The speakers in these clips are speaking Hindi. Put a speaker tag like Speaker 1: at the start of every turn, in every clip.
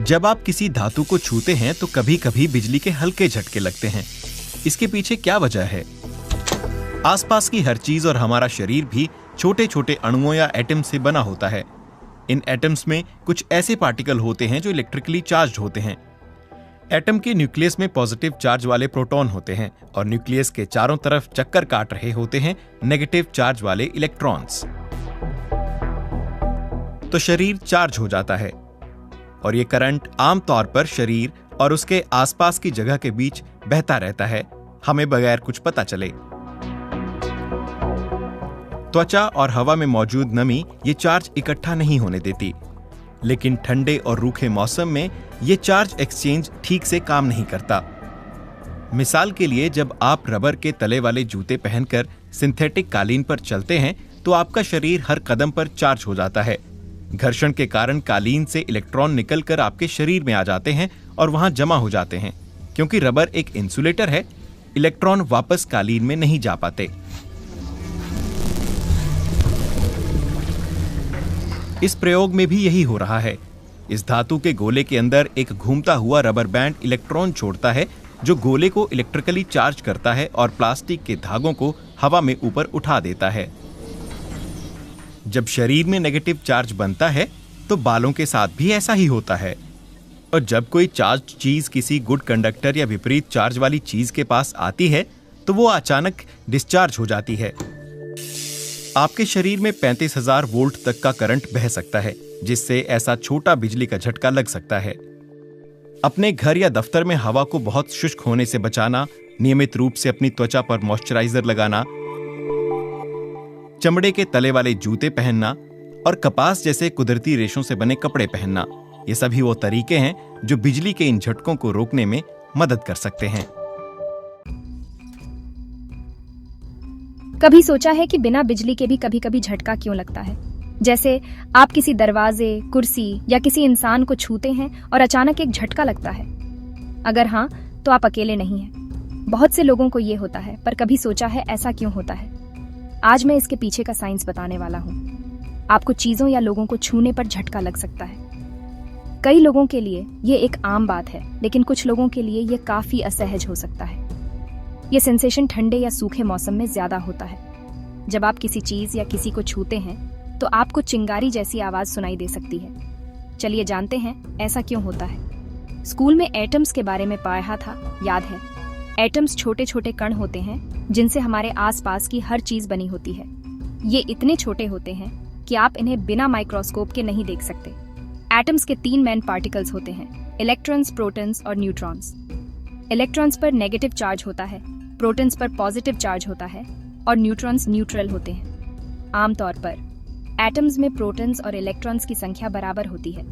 Speaker 1: जब आप किसी धातु को छूते हैं तो कभी कभी बिजली के हल्के झटके लगते हैं। इसके पीछे क्या वजह है? आसपास की हर चीज और हमारा शरीर भी छोटे छोटे अणुओं या एटम से बना होता है। इन एटम्स में कुछ ऐसे पार्टिकल होते हैं जो इलेक्ट्रिकली चार्ज होते हैं। एटम के न्यूक्लियस में पॉजिटिव चार्ज वाले प्रोटॉन होते हैं और न्यूक्लियस के चारों तरफ चक्कर काट रहे होते हैं नेगेटिव चार्ज वाले इलेक्ट्रॉन्स। तो शरीर चार्ज हो जाता है और ये करंट आमतौर पर शरीर और उसके आसपास की जगह के बीच बहता रहता है, हमें बगैर कुछ पता चले। त्वचा और हवा में मौजूद नमी ये चार्ज इकट्ठा नहीं होने देती, लेकिन ठंडे और रूखे मौसम में ये चार्ज एक्सचेंज ठीक से काम नहीं करता। मिसाल के लिए, जब आप रबर के तले वाले जूते पहनकर सिंथेटिक कालीन पर चलते हैं तो आपका शरीर हर कदम पर चार्ज हो जाता है। घर्षण के कारण कालीन से इलेक्ट्रॉन निकलकर आपके शरीर में आ जाते हैं और वहां जमा हो जाते हैं। क्योंकि रबर एक इंसुलेटर है, इलेक्ट्रॉन वापस कालीन में नहीं जा पाते। इस प्रयोग में भी यही हो रहा है। इस धातु के गोले के अंदर एक घूमता हुआ रबर बैंड इलेक्ट्रॉन छोड़ता है जो गोले को इलेक्ट्रिकली चार्ज करता है और प्लास्टिक के धागों को हवा में ऊपर उठा देता है। जब शरीर में नेगेटिव चार्ज बनता है तो बालों के साथ भी ऐसा ही होता है। और जब कोई चार्ज चीज किसी गुड कंडक्टर या विपरीत चार्ज वाली चीज के पास आती है तो वो अचानक डिस्चार्ज हो जाती है। आपके शरीर में 35,000 वोल्ट तक का करंट बह सकता है, जिससे ऐसा छोटा बिजली का झटका लग सकता है। अपने घर या दफ्तर में हवा को बहुत शुष्क होने से बचाना, नियमित रूप से अपनी त्वचा पर मॉइस्चराइजर लगाना, चमड़े के तले वाले जूते पहनना और कपास जैसे कुदरती रेशों से बने कपड़े पहनना, ये सभी वो तरीके हैं जो बिजली के इन झटकों को रोकने में मदद कर सकते हैं।
Speaker 2: कभी सोचा है कि बिना बिजली के भी कभी कभी झटका क्यों लगता है? जैसे आप किसी दरवाजे, कुर्सी या किसी इंसान को छूते हैं और अचानक एक झटका लगता है। अगर हाँ, तो आप अकेले नहीं हैं। बहुत से लोगों को ये होता है, पर कभी सोचा है ऐसा क्यों होता है? आज मैं इसके पीछे का साइंस बताने वाला हूँ। आपको चीजों या लोगों को छूने पर झटका लग सकता है। कई लोगों के लिए ये एक आम बात है, लेकिन कुछ लोगों के लिए ये काफी असहज हो सकता है। ये सेंसेशन ठंडे या सूखे मौसम में ज्यादा होता है। जब आप किसी चीज या किसी को छूते हैं तो आपको चिंगारी जैसी आवाज सुनाई दे सकती है। चलिए जानते हैं ऐसा क्यों होता है। स्कूल में एटम्स के बारे में पढ़ा था, याद है? एटम्स छोटे छोटे कण होते हैं जिनसे हमारे आसपास की हर चीज बनी होती है। ये इतने छोटे होते हैं कि आप इन्हें बिना माइक्रोस्कोप के नहीं देख सकते। एटम्स के 3 मेन पार्टिकल्स होते हैं, इलेक्ट्रॉन्स, प्रोटॉन्स और न्यूट्रॉन्स। इलेक्ट्रॉन्स पर नेगेटिव चार्ज होता है, प्रोटॉन्स पर पॉजिटिव चार्ज होता है और न्यूट्रॉन्स न्यूट्रल होते हैं। आमतौर पर एटम्स में प्रोटॉन्स और इलेक्ट्रॉन्स की संख्या बराबर होती है,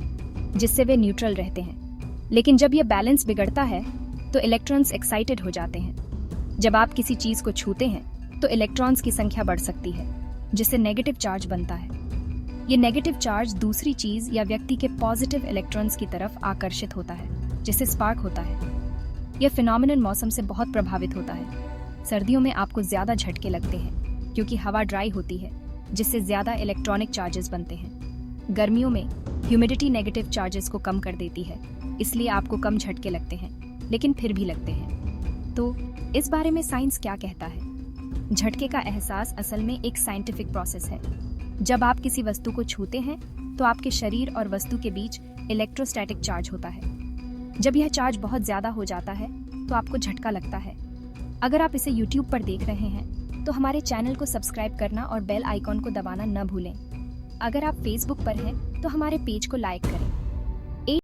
Speaker 2: जिससे वे न्यूट्रल रहते हैं। लेकिन जब यह बैलेंस बिगड़ता है तो इलेक्ट्रॉन्स एक्साइटेड हो जाते हैं। जब आप किसी चीज को छूते हैं तो इलेक्ट्रॉन्स की संख्या बढ़ सकती है, जिससे नेगेटिव चार्ज बनता है। ये नेगेटिव चार्ज दूसरी चीज या व्यक्ति के पॉजिटिव इलेक्ट्रॉन्स की तरफ आकर्षित होता है, जिससे स्पार्क होता है। यह फिनोमिनन मौसम से बहुत प्रभावित होता है। सर्दियों में आपको ज्यादा झटके लगते हैं क्योंकि हवा ड्राई होती है, जिससे ज्यादा इलेक्ट्रॉनिक चार्जेस बनते हैं। गर्मियों में ह्यूमिडिटी नेगेटिव चार्जेस को कम कर देती है, इसलिए आपको कम झटके लगते हैं, लेकिन फिर भी लगते हैं। तो इस बारे में साइंस क्या कहता है? झटके का एहसास असल में एक साइंटिफिक प्रोसेस है। जब आप किसी वस्तु को छूते हैं तो आपके शरीर और वस्तु के बीच इलेक्ट्रोस्टैटिक चार्ज होता है। जब यह चार्ज बहुत ज्यादा हो जाता है तो आपको झटका लगता है। अगर आप इसे YouTube पर देख रहे हैं तो हमारे चैनल को सब्सक्राइब करना और बेल आइकॉन को दबाना न भूलें। अगर आप Facebook पर हैं तो हमारे पेज को लाइक करें।